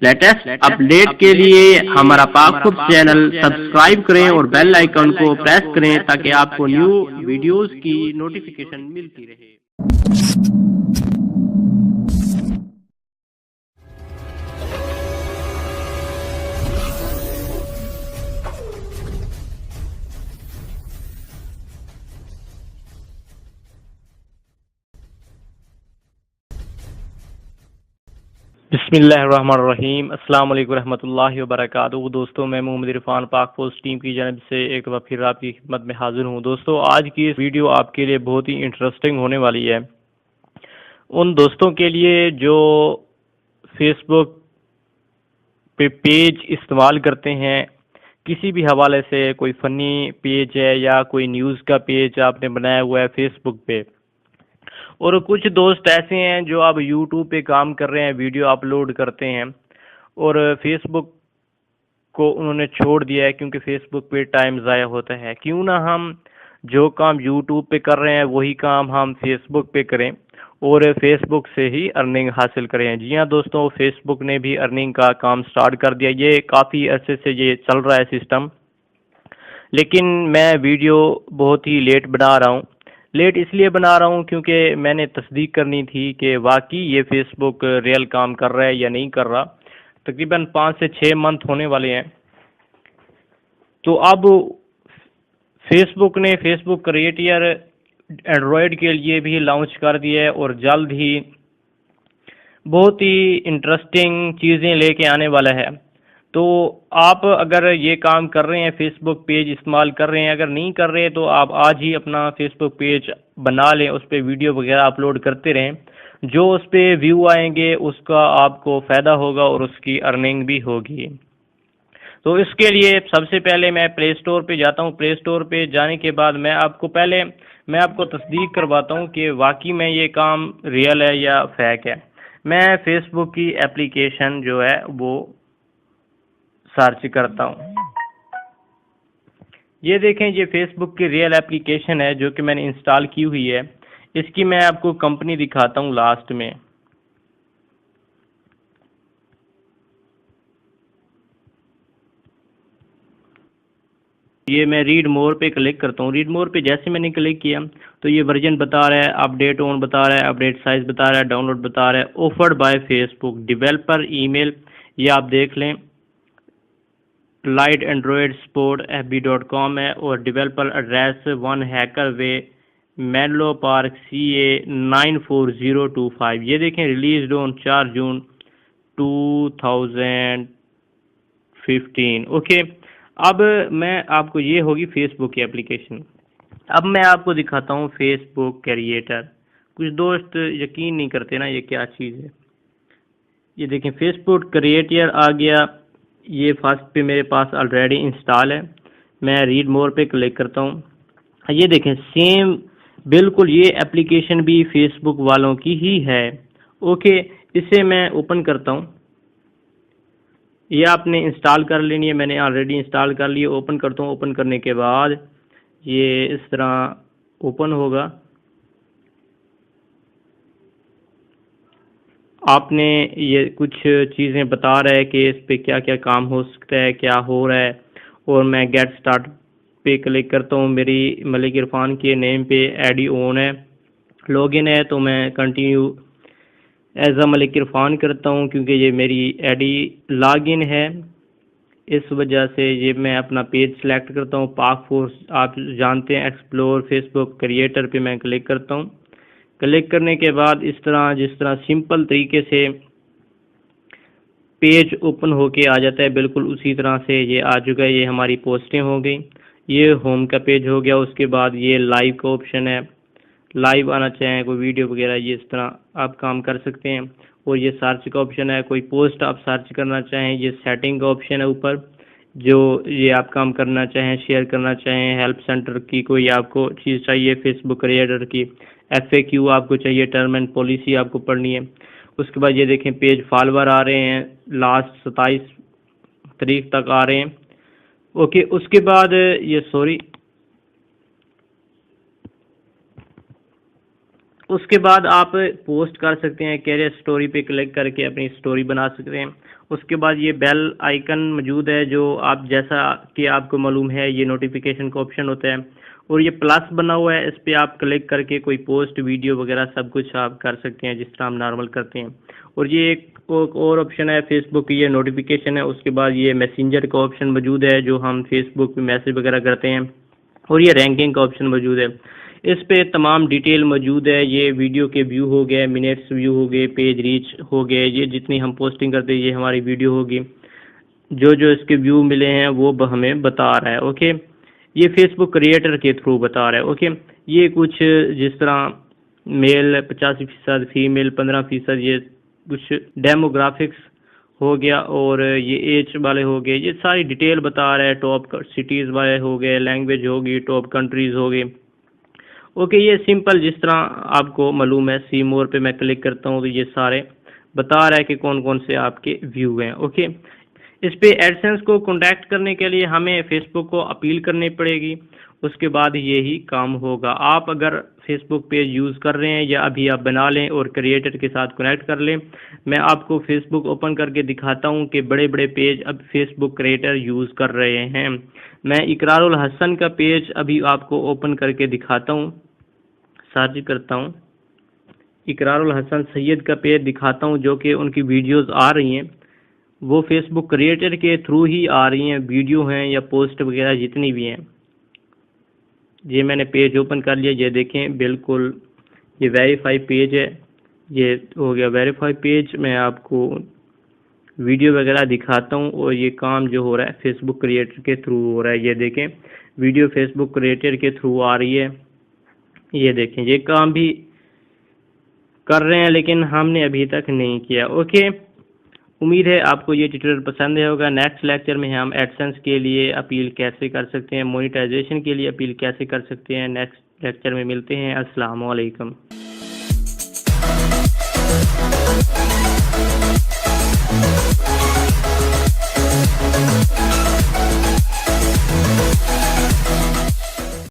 Latest update के लिए हमारा पाकखुद चैनल सब्सक्राइब करें और बेल आइकन को प्रेस करें ताकि आपको न्यू वीडियोस की नोटिफिकेशन मिलती रहे। बिस्मिल्लाहिर्रहमानिर्रहीम, अस्सलाम वालेकुम रहमतुल्लाहि व बरकातुहू। दोस्तों, मैं मोहम्मद इरफान पाक पोस्ट टीम की जानिब से एक बार फिर आपकी खिदमत में हाजिर हूँ। दोस्तों, आज की इस वीडियो आपके लिए बहुत ही इंटरेस्टिंग होने वाली है। उन दोस्तों के लिए जो फेसबुक पे पेज इस्तेमाल करते हैं, किसी भी हवाले से, कोई फ़नी पेज है या कोई न्यूज़ का पेज आपने बनाया हुआ है फेसबुक पे, और कुछ दोस्त ऐसे हैं जो अब यूट्यूब पे काम कर रहे हैं, वीडियो अपलोड करते हैं और फेसबुक को उन्होंने छोड़ दिया है क्योंकि फेसबुक पे टाइम ज़ाया होता है। क्यों ना हम जो काम यूट्यूब पे कर रहे हैं वही काम हम फेसबुक पे करें और फेसबुक से ही अर्निंग हासिल करें। जी हाँ दोस्तों, फेसबुक ने भी अर्निंग का काम स्टार्ट कर दिया। ये काफ़ी अरसे से ये चल रहा है सिस्टम, लेकिन मैं वीडियो बहुत ही लेट बना रहा हूँ। लेट इसलिए बना रहा हूँ क्योंकि मैंने तस्दीक करनी थी कि वाकई ये फेसबुक रियल काम कर रहा है या नहीं कर रहा। तकरीबन 5 से 6 मंथ होने वाले हैं। तो अब फेसबुक ने फेसबुक क्रिएटर एंड्रॉयड के लिए भी लॉन्च कर दिया है और जल्द ही बहुत ही इंटरेस्टिंग चीज़ें लेके आने वाला है। तो आप अगर ये काम कर रहे हैं, फेसबुक पेज इस्तेमाल कर रहे हैं, अगर नहीं कर रहे तो आप आज ही अपना फेसबुक पेज बना लें, उस पर वीडियो वगैरह अपलोड करते रहें। जो उस पर व्यू आएंगे उसका आपको फ़ायदा होगा और उसकी अर्निंग भी होगी। तो इसके लिए सबसे पहले मैं प्ले स्टोर पे जाता हूँ। प्ले स्टोर पे जाने के बाद मैं आपको तस्दीक करवाता हूँ कि वाकई में ये काम रियल है या फेक है। मैं फेसबुक की एप्लीकेशन जो है वो सर्च करता हूँ। ये देखें, ये फेसबुक की रियल एप्लीकेशन है जो कि मैंने इंस्टॉल की हुई है। इसकी मैं आपको कंपनी दिखाता हूँ लास्ट में। ये मैं रीड मोर पे क्लिक करता हूँ। रीड मोर पे जैसे मैंने क्लिक किया तो ये वर्जन बता रहा है, अपडेट ऑन बता रहा है, अपडेट साइज बता रहा है, डाउनलोड बता रहा है, offered by Facebook, developer email, ये आप देख लें, लाइट एंड्रॉयड सपोर्ट fb.com है और डेवलपर एड्रेस 1 हैकर वे, मेनलो पार्क CA 94025। ये देखें, रिलीज ऑन 4 जून 2015। ओके, अब मैं आपको, ये होगी फेसबुक की एप्लीकेशन। अब मैं आपको दिखाता हूँ फेसबुक क्रिएटर। कुछ दोस्त यकीन नहीं करते ना ये क्या चीज़ है। ये देखें, फेसबुक क्रिएटर आ गया। ये फर्स्ट पे मेरे पास ऑलरेडी इंस्टॉल है। मैं रीड मोर पे क्लिक करता हूँ। ये देखें, सेम बिल्कुल ये एप्लीकेशन भी फेसबुक वालों की ही है। ओके, इसे मैं ओपन करता हूँ। ये आपने इंस्टॉल कर लेनी है, मैंने ऑलरेडी इंस्टॉल कर लिया। ओपन करता हूँ। ओपन करने के बाद ये इस तरह ओपन होगा। आपने ये कुछ चीज़ें बता रहा है कि इस पे क्या क्या काम हो सकता है, क्या हो रहा है। और मैं गेट स्टार्ट पे क्लिक करता हूँ। मेरी मलिक इरफान के नेम पे आईडी ऑन है, लॉगिन है, तो मैं continue as a Malik Irfan करता हूँ क्योंकि ये मेरी आईडी लॉगिन है। इस वजह से ये मैं अपना पेज सेलेक्ट करता हूँ, पाक फोर्स आप जानते हैं, एक्सप्लोर फेसबुक क्रिएटर पे मैं क्लिक करता हूँ। क्लिक करने के बाद इस तरह, जिस तरह सिंपल तरीके से पेज ओपन होके आ जाता है, बिल्कुल उसी तरह से ये आ चुका है। ये हमारी पोस्टें हो गई, ये होम का पेज हो गया। उसके बाद ये लाइव का ऑप्शन है, लाइव आना चाहें कोई वीडियो वगैरह, ये इस तरह आप काम कर सकते हैं। और ये सर्च का ऑप्शन है, कोई पोस्ट आप सर्च करना चाहें। ये सेटिंग का ऑप्शन है ऊपर, जो ये आप काम करना चाहें, शेयर करना चाहें, हेल्प सेंटर की कोई आपको चीज़ चाहिए, फेसबुक क्रिएटर की FAQ आपको चाहिए, टर्म एंड पॉलिसी आपको पढ़नी है। उसके बाद ये देखें, पेज फॉलोवर आ रहे हैं, लास्ट 27 तारीख तक आ रहे हैं। ओके, उसके बाद ये उसके बाद आप पोस्ट कर सकते हैं, कैरियर स्टोरी पे क्लिक करके अपनी स्टोरी बना सकते हैं। उसके बाद ये बेल आइकन मौजूद है, जो आप जैसा कि आपको मालूम है ये नोटिफिकेशन का ऑप्शन होता है, और ये प्लस बना हुआ है, इस पर आप क्लिक करके कोई पोस्ट वीडियो वगैरह सब कुछ आप कर सकते हैं जिस तरह हम नॉर्मल करते हैं। और ये एक और ऑप्शन है फेसबुक की, ये नोटिफिकेशन है। उसके बाद ये मैसेंजर का ऑप्शन मौजूद है, जो हम फेसबुक पे मैसेज वगैरह करते हैं, और ये रैंकिंग का ऑप्शन मौजूद है। इस पे तमाम डिटेल मौजूद है, ये वीडियो के व्यू हो गए, मिनट्स व्यू हो गए, पेज रीच हो गए, ये जितनी हम पोस्टिंग करते हैं ये हमारी वीडियो होगी, जो जो इसके व्यू मिले हैं वो हमें बता रहा है। ओके, ये फेसबुक क्रिएटर के थ्रू बता रहा है। ओके, ये कुछ जिस तरह मेल 85%, फीमेल 15%, ये कुछ डेमोग्राफिक्स हो गया, और ये एज वाले हो गए, ये सारी डिटेल बता रहा है। टॉप सिटीज़ वाले हो गए, लैंग्वेज होगी, टॉप कंट्रीज़ हो गई। ओके, ये सिंपल जिस तरह आपको मालूम है, सी मोर पे मैं क्लिक करता हूँ तो ये सारे बता रहा है कि कौन कौन से आपके व्यू हैं। ओके, इस पे एडसेंस को कांटेक्ट करने के लिए हमें फेसबुक को अपील करनी पड़ेगी, उसके बाद यही काम होगा। आप अगर फेसबुक पेज यूज़ कर रहे हैं या अभी आप बना लें और क्रिएटर के साथ कनेक्ट कर लें, मैं आपको फेसबुक ओपन करके दिखाता हूं कि बड़े बड़े पेज अब फेसबुक क्रिएटर यूज़ कर रहे हैं। मैं इकरारुल हसन का पेज अभी आपको ओपन करके दिखाता हूं, सर्च करता हूं, इकरारुल हसन सैयद का पेज दिखाता हूं, जो कि उनकी वीडियोस आ रही हैं वो फेसबुक क्रिएटर के थ्रू ही आ रही हैं, वीडियो हैं या पोस्ट वगैरह जितनी भी हैं। ये मैंने पेज ओपन कर लिया, ये देखें बिल्कुल ये वेरीफाई पेज है, ये हो गया वेरीफाई पेज। मैं आपको वीडियो वगैरह दिखाता हूँ, और ये काम जो हो रहा है फेसबुक क्रिएटर के थ्रू हो रहा है। ये देखें वीडियो फेसबुक क्रिएटर के थ्रू आ रही है, ये देखें ये काम भी कर रहे हैं, लेकिन हमने अभी तक नहीं किया। ओके, उम्मीद है आपको ये ट्यूटोरियल पसंद होगा। नेक्स्ट लेक्चर में हम एडसेंस के लिए अपील कैसे कर सकते हैं, मोनेटाइजेशन के लिए अपील कैसे कर सकते हैं, नेक्स्ट लेक्चर में मिलते हैं। अस्सलाम वालेकुम।